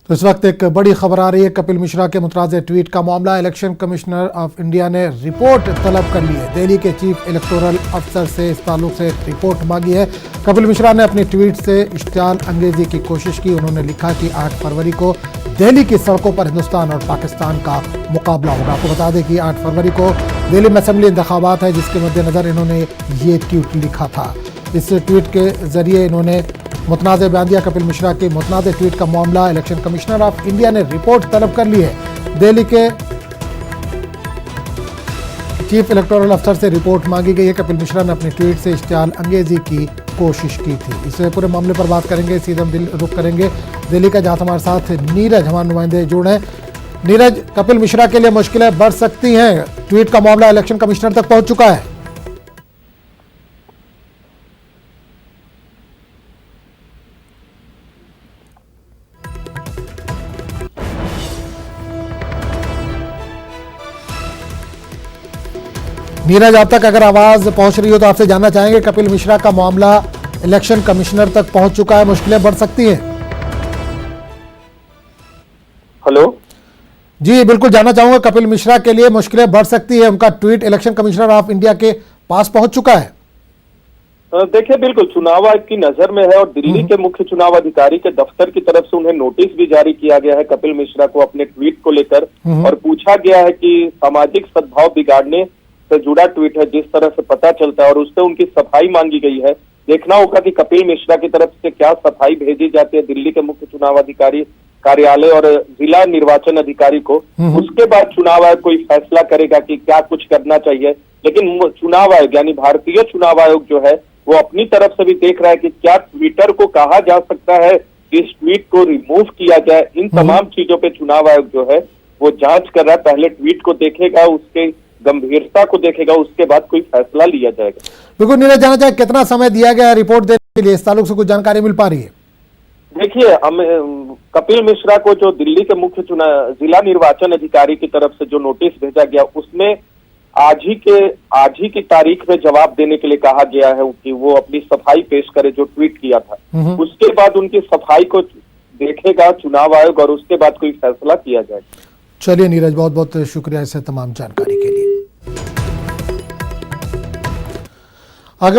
तो इस वक्त एक बड़ी खबर आ रही है। कपिल मिश्रा के मुतनाज़ ट्वीट का मामला। इलेक्शन कमिश्नर ऑफ इंडिया ने रिपोर्ट तलब कर ली है। दिल्ली के चीफ इलेक्टोरल अफसर से इस ताल्लुक से रिपोर्ट मांगी है। कपिल मिश्रा ने अपनी ट्वीट से इश्तियाल अंगेजी की कोशिश की। उन्होंने लिखा कि 8 फरवरी को दिल्ली की सड़कों पर हिंदुस्तान और पाकिस्तान का मुकाबला होगा। आपको बता दें कि 8 फरवरी को दिल्ली में असेंबली इंतखाबात है, जिसके मद्देनज़र इन्होंने ये ट्वीट लिखा था। इस ट्वीट के जरिए इन्होंने मुतनाज़ बयान दिया। कपिल मिश्रा के मुतनाज़ ट्वीट का मामला। इलेक्शन कमिश्नर ऑफ इंडिया ने रिपोर्ट तलब कर ली है। दिल्ली के चीफ इलेक्टोरल अफसर से रिपोर्ट मांगी गई है। कपिल मिश्रा ने अपनी ट्वीट से इश्तियाल अंगेजी की कोशिश की थी। इस पूरे मामले पर बात करेंगे। सीधे हम रुख करेंगे दिल्ली का, जहां हमारे साथ नीरज हमारे नुमाइंदे जुड़े हैं। नीरज, कपिल मिश्रा के लिए मुश्किलें बढ़ सकती हैं। ट्वीट का मामला इलेक्शन कमिश्नर तक पहुंच चुका है। नीरज, आप तक अगर आवाज पहुंच रही हो तो आपसे जानना चाहेंगे, कपिल मिश्रा का मामला इलेक्शन कमिश्नर तक पहुंच चुका है, मुश्किलें बढ़ सकती हैं? हेलो जी बिल्कुल, जानना चाहूंगा कपिल मिश्रा के लिए मुश्किलें बढ़ सकती है। उनका tweet election commissioner of India के पास पहुंच चुका है। देखिए, बिल्कुल चुनाव आयोग की नजर में है और दिल्ली के मुख्य चुनाव अधिकारी के दफ्तर की तरफ से उन्हें नोटिस भी जारी किया गया है कपिल मिश्रा को अपने ट्वीट को लेकर। और पूछा गया है कि सामाजिक सद्भाव बिगाड़ने से जुड़ा ट्वीट है, जिस तरह से पता चलता है, और उससे उनकी सफाई मांगी गई है। देखना होगा कि कपिल मिश्रा की तरफ से क्या सफाई भेजी जाती है दिल्ली के मुख्य चुनाव अधिकारी कार्यालय और जिला निर्वाचन अधिकारी को। उसके बाद चुनाव आयोग कोई फैसला करेगा कि क्या कुछ करना चाहिए। लेकिन चुनाव आयोग यानी भारतीय चुनाव आयोग जो है वो अपनी तरफ से भी देख रहा है कि क्या ट्विटर को कहा जा सकता है कि इस ट्वीट को रिमूव किया जाए। इन तमाम चीजों पे चुनाव आयोग जो है वो जांच कर रहा है। पहले ट्वीट को देखेगा, उसके गंभीरता को देखेगा, उसके बाद कोई फैसला लिया जाएगा। बिल्कुल नीरज, जानना चाहे कितना समय दिया गया रिपोर्ट देने के लिए? इस ताल्लुक से कुछ जानकारी मिल पा रही है? देखिए, कपिल मिश्रा को जो दिल्ली के मुख्य जिला निर्वाचन अधिकारी की तरफ से जो नोटिस भेजा गया, उसमें आज ही की तारीख में जवाब देने के लिए कहा गया है कि वो अपनी सफाई पेश करे जो ट्वीट किया था। उसके बाद उनकी सफाई को देखेगा चुनाव आयोग और उसके बाद कोई फैसला किया जाएगा। चलिए नीरज, बहुत बहुत शुक्रिया इस तमाम जानकारी के लिए। आगे